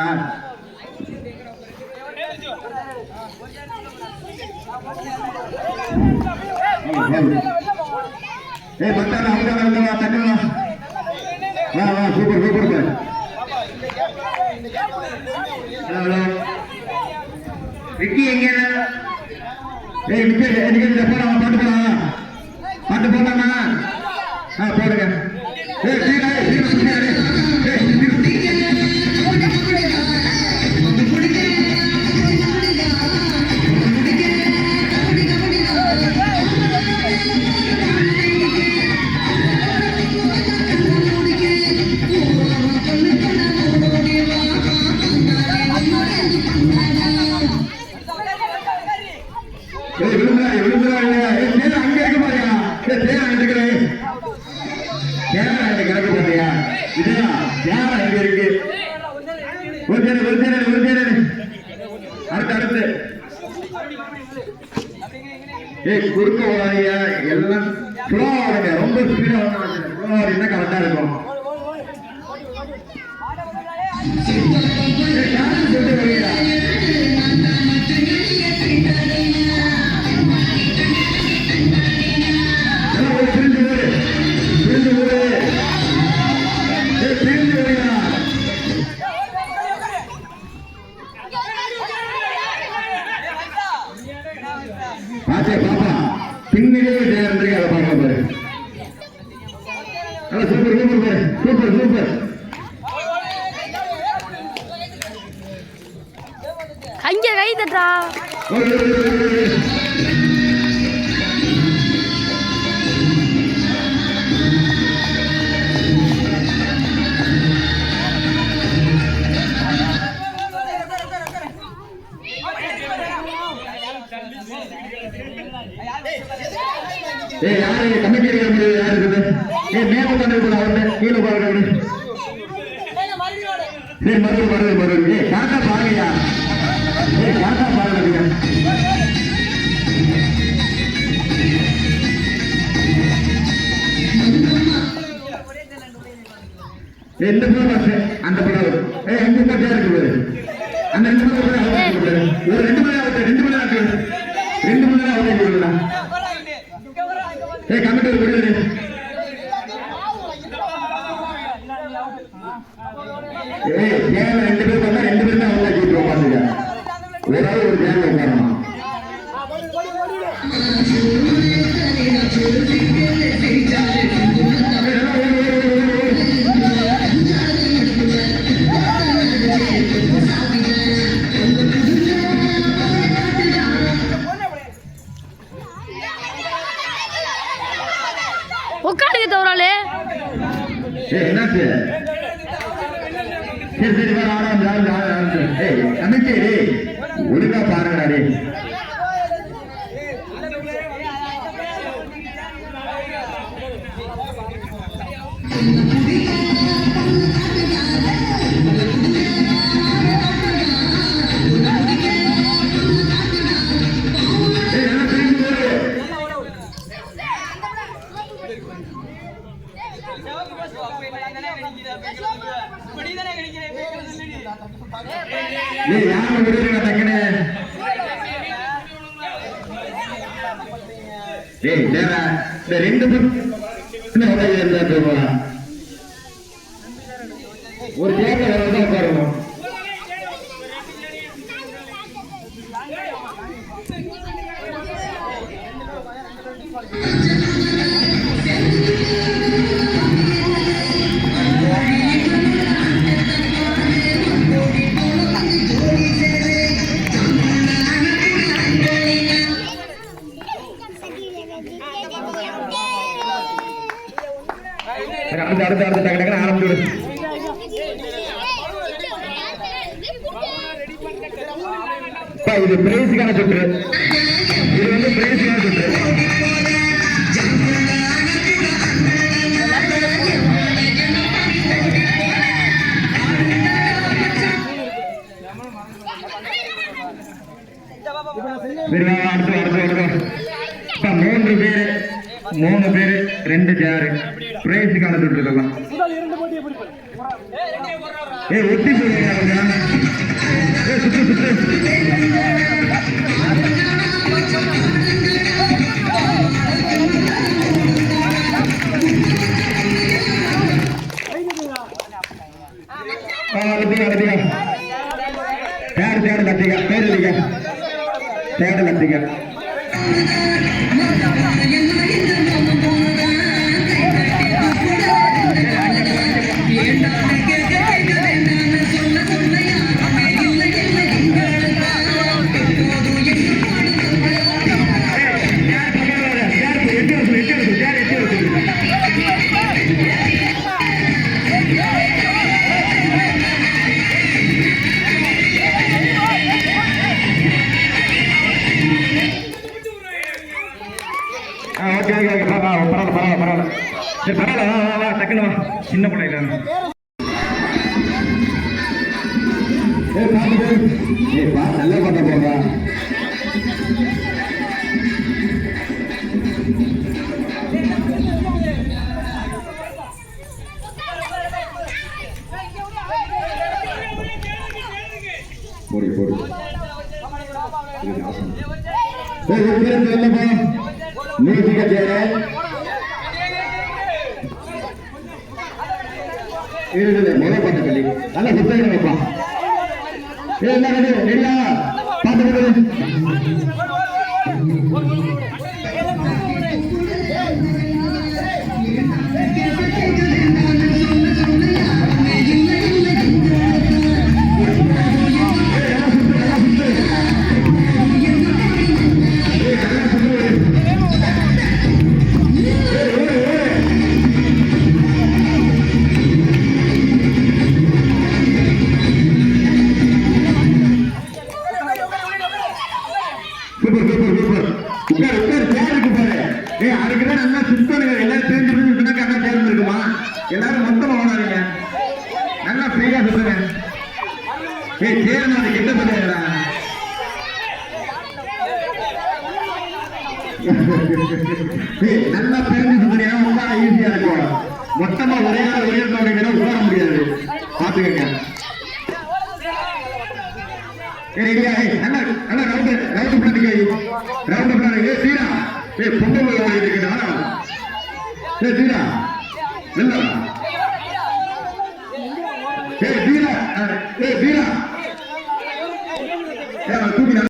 ஏய் பட்டானா அவங்க தட்டுமா வா வா super super sir. Hello Vicky எங்க? ஏய் விக்கி எங்க போறா? பாட்டு போடலாமா? போடுங்க. ஏய் சீடா சீடா குறுக்க ஓடாதீங்க, எல்லாம் ஸ்லோவா ஓடுங்க, ரொம்ப ஸ்பீடா ஓடாதீங்க, ஸ்லோவா ஓடினா கரெக்டா இருக்கும். அங்கே கை தட்டா கமிட்டி யாரு மேல கீழே பாருங்க. மறுபடி கரெக்டா பாருங்கயா, கரெக்டா பாருங்க. எந்த படம் அந்த படம் எங்க படம் இருக்கு அந்த 2 மணி ஒரு 2 மணி ஆகுது 2 மணி ஆகுது 2 மணி ஆகுது. கமிட்டி விடுங்க. கேம் 2 பேர் பண்ணா 2 பேருமே அவங்க கூட்டுவோம் பாத்துக்க. ஒரே ஒரு கேம் உட்காரணும். உட்காருங்க தவறாலே. என்னாச்சு? சரி வர ஆரம்பிச்சு. கமிட்டி ஒழுங்கா பாருங்கடா. யாரும் விடுறீங்க டக்குனு. இந்த 2 ஒரு கேட்க உட்காரணும். அடுத்த டக்கு ஆரம்பிச்சு. இது பிரைஸுக்கான சுற்று. இது வந்து பிரைஸுக்கான சுற்று. மூணு பேரு 2 சேரு பிரைஸுக்கான சுற்று. ஒட்டி சொல்லுங்க. தேடு லத்திக பேர் இல்லைங்க தேடு லத்திக பரவாயில்ல சரி பரவாயில்ல டக்குன்னு வா சின்ன பிள்ளைல நல்லா பண்ண போங்க போடு போடு நீதிக்க சேர முதல் பண்ண சொல்லி நல்லா புத்தகம் வைப்பான் என்ன ரெடியா பார்த்து அதுக்குதான் நல்லா சுத்தம் எல்லாரும் சேர்ந்து கண்ணா சேர்ந்து இருக்குமா எல்லாரும் மொத்தமா ஓடாதீங்க நல்லா ஃப்ரீயா சுத்துங்க சேரணும் அதுக்கு என்ன சொல்லுறா நல்லா பிரிஞ்சு சுத்துறீங்க உட்கார ஈஸியா இருக்கும் மொத்தமா ஒரே உட்கார முடியாது பாத்துக்கங்க பொங்கல் தீரா இல்ல தீரா